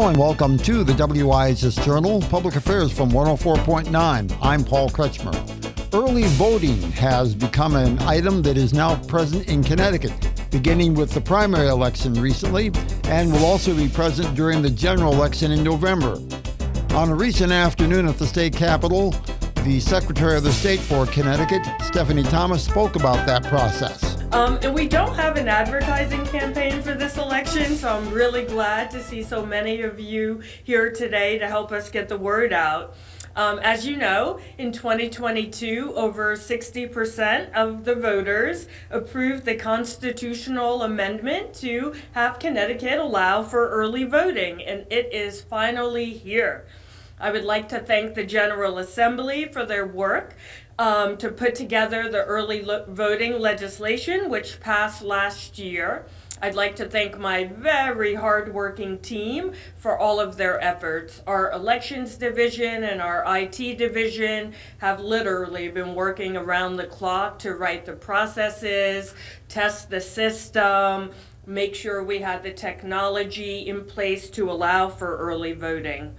Hello and welcome to the WIHS Journal, Public Affairs from 104.9. I'm Paul Kretschmer. Early voting has become an item that is now present in Connecticut, beginning with the primary election recently, and will also be present during the general election in November. On a recent afternoon at the state capitol, the Secretary of the State for Connecticut, Stephanie Thomas, spoke about that process. And we don't have an advertising campaign for this election, so I'm really glad to see so many of you here today to help us get the word out. As you know, in 2022, over 60% of the voters approved the constitutional amendment to have Connecticut allow for early voting, and it is finally here. I would like to thank the General Assembly for their work to put together the early voting legislation, which passed last year. I'd like to thank my very hardworking team for all of their efforts. Our elections division and our IT division have literally been working around the clock to write the processes, test the system, make sure we had the technology in place to allow for early voting.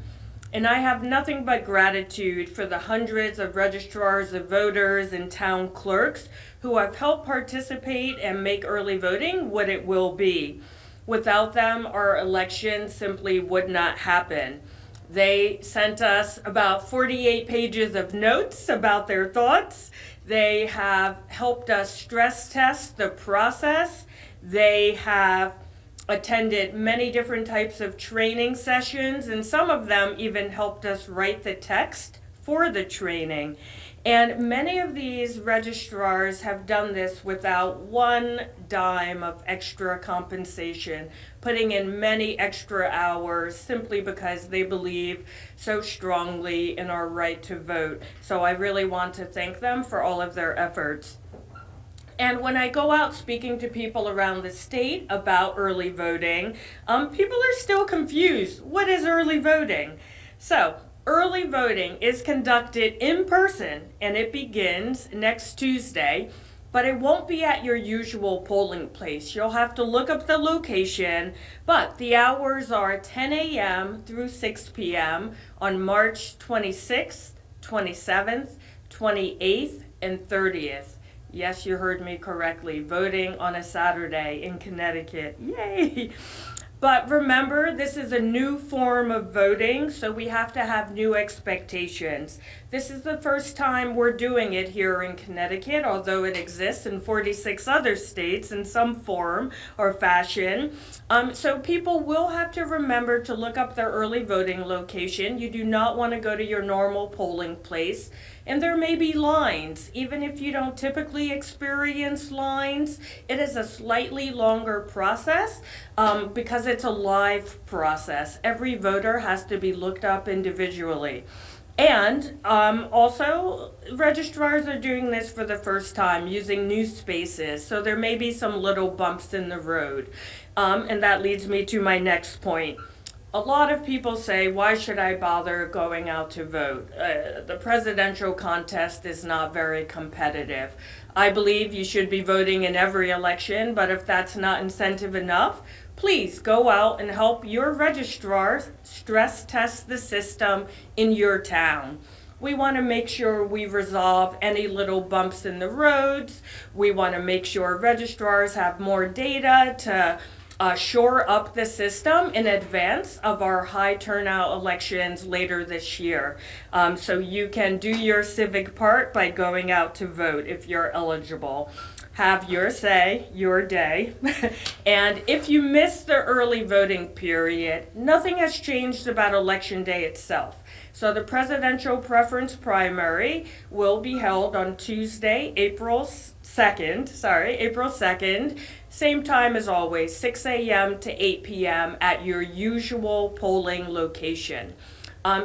And I have nothing but gratitude for the hundreds of registrars of voters and town clerks who have helped participate and make early voting what it will be. Without them, our election simply would not happen. They sent us about 48 pages of notes about their thoughts. They have helped us stress test the process. They have attended many different types of training sessions, and some of them even helped us write the text for the training. And many of these registrars have done this without one dime of extra compensation, putting in many extra hours simply because they believe so strongly in our right to vote. So I really want to thank them for all of their efforts. And when I go out speaking to people around the state about early voting, people are still confused. What is early voting? So, early voting is conducted in person, and it begins next Tuesday, but it won't be at your usual polling place. You'll have to look up the location, but the hours are 10 a.m. through 6 p.m. on March 26th, 27th, 28th, and 30th. Yes, you heard me correctly. Voting on a Saturday in Connecticut. Yay! But remember, this is a new form of voting, so we have to have new expectations. This is the first time we're doing it here in Connecticut, although it exists in 46 other states in some form or fashion. So people will have to remember to look up their early voting location. You do not want to go to your normal polling place. And there may be lines. Even if you don't typically experience lines, it is a slightly longer process because it's a live process. Every voter has to be looked up individually. And also, registrars are doing this for the first time using new spaces, so there may be some little bumps in the road. And that leads me to my next point. A lot of people say, why should I bother going out to vote? The presidential contest is not very competitive. I believe you should be voting in every election, but if that's not incentive enough, please go out and help your registrars stress test the system in your town. We want to make sure we resolve any little bumps in the roads. We want to make sure registrars have more data to shore up the system in advance of our high turnout elections later this year. So you can do your civic part by going out to vote if you're eligible. Have your say, your day. And if you miss the early voting period, nothing has changed about Election Day itself. So the presidential preference primary will be held on Tuesday, April 2nd, same time as always, 6 a.m. to 8 p.m. at your usual polling location.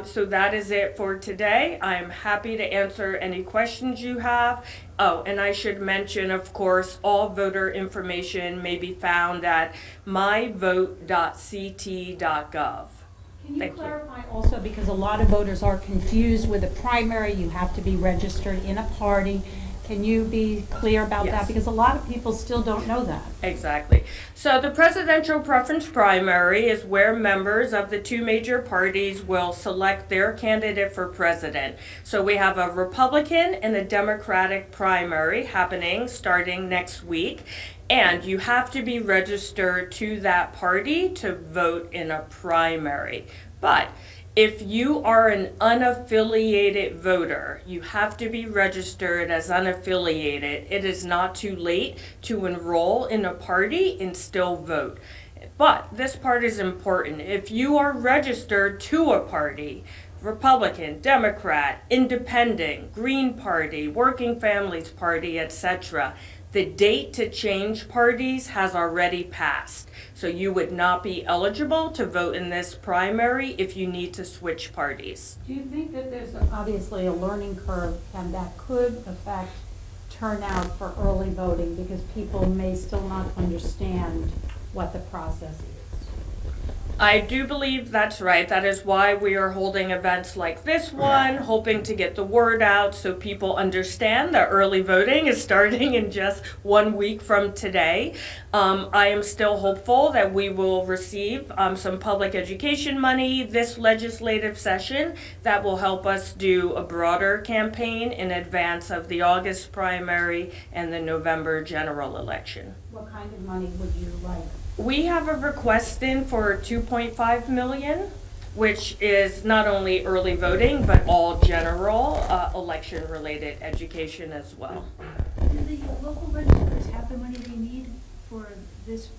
So that is it for today. I'm happy to answer any questions you have. Oh, and I should mention, of course, all voter information may be found at myvote.ct.gov. Can you clarify also, because a lot of voters are confused with a primary, you have to be registered in a party. Can you be clear about Yes. that? Because a lot of people still don't know that. Exactly. So the presidential preference primary is where members of the two major parties will select their candidate for president. So we have a Republican and a Democratic primary happening starting next week. And you have to be registered to that party to vote in a primary. But if you are an unaffiliated voter, you have to be registered as unaffiliated. It is not too late to enroll in a party and still vote. But this part is important. If you are registered to a party, Republican, Democrat, Independent, Green Party, Working Families Party, etc., the date to change parties has already passed. So you would not be eligible to vote in this primary if you need to switch parties. Do you think that there's obviously a learning curve and that could affect turnout for early voting because people may still not understand what the process is? I do believe that's right. That is why we are holding events like this one, hoping to get the word out so people understand that early voting is starting in just 1 week from today. I am still hopeful that we will receive some public education money this legislative session that will help us do a broader campaign in advance of the August primary and the November general election. What kind of money would you like? We have a request in for $2.5 million, which is not only early voting, but all general election-related education as well. Do the local registers have the money they need for this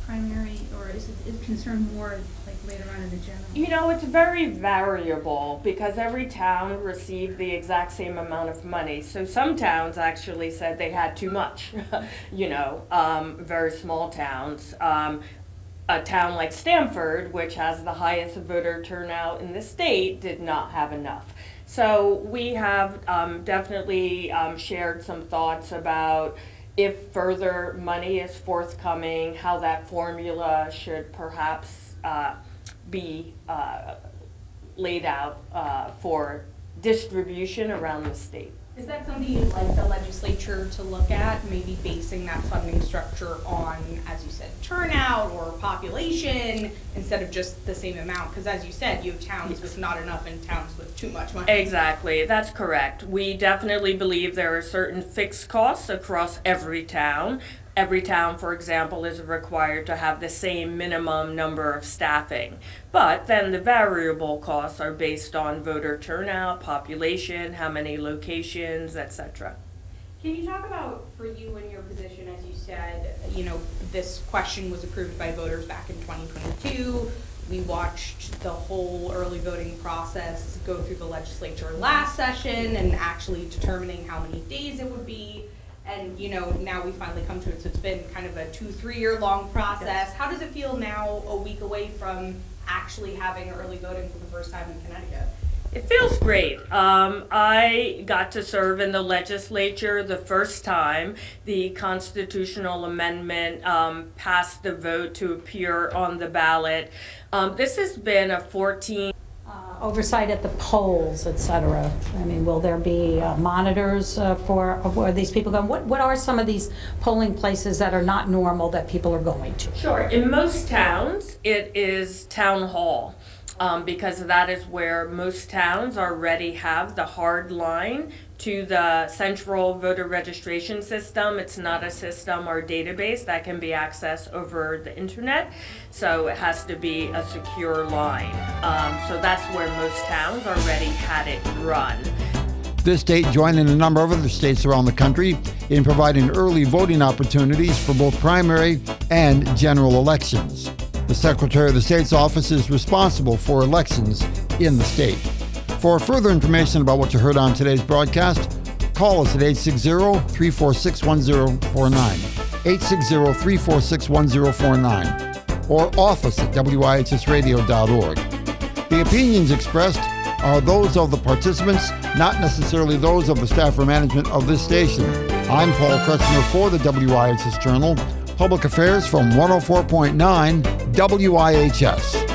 primary, or is it concerned more like later on in the general? You know, it's very variable because every town received the exact same amount of money. So some towns actually said they had too much, very small towns. A town like Stamford, which has the highest voter turnout in the state, did not have enough. So we have definitely shared some thoughts about if further money is forthcoming, how that formula should perhaps be laid out for distribution around the state. Is that something you'd like the legislature to look at, maybe basing that funding structure on, as you said, turnout or population instead of just the same amount? Because as you said, you have towns with not enough and towns with too much money. Exactly, that's correct. We definitely believe there are certain fixed costs across every town. Every town, for example, is required to have the same minimum number of staffing. But then the variable costs are based on voter turnout, population, how many locations, etc. Can you talk about, for you in your position, as you said, this question was approved by voters back in 2022. We watched the whole early voting process go through the legislature last session and actually determining how many days it would be. And now we finally come to it, so it's been kind of a 2-3 year long process. Yes. How does it feel now, a week away from actually having early voting for the first time in Connecticut? It feels great. I got to serve in the legislature the first time the constitutional amendment passed the vote to appear on the ballot. This has been a 14 Oversight at the polls, et cetera. I mean, will there be monitors for where these people go? What are some of these polling places that are not normal that people are going to? Sure. In most towns, it is town hall. Because that is where most towns already have the hard line to the central voter registration system. It's not a system or database that can be accessed over the internet, so it has to be a secure line. So that's where most towns already had it run. This state joining a number of other states around the country in providing early voting opportunities for both primary and general elections. The Secretary of the State's office is responsible for elections in the state. For further information about what you heard on today's broadcast, call us at 860-346-1049, 860-346-1049, or office at WIHSradio.org. The opinions expressed are those of the participants, not necessarily those of the staff or management of this station. I'm Paul Kretschmer for the WIHS Journal, Public Affairs from 104.9 WIHS.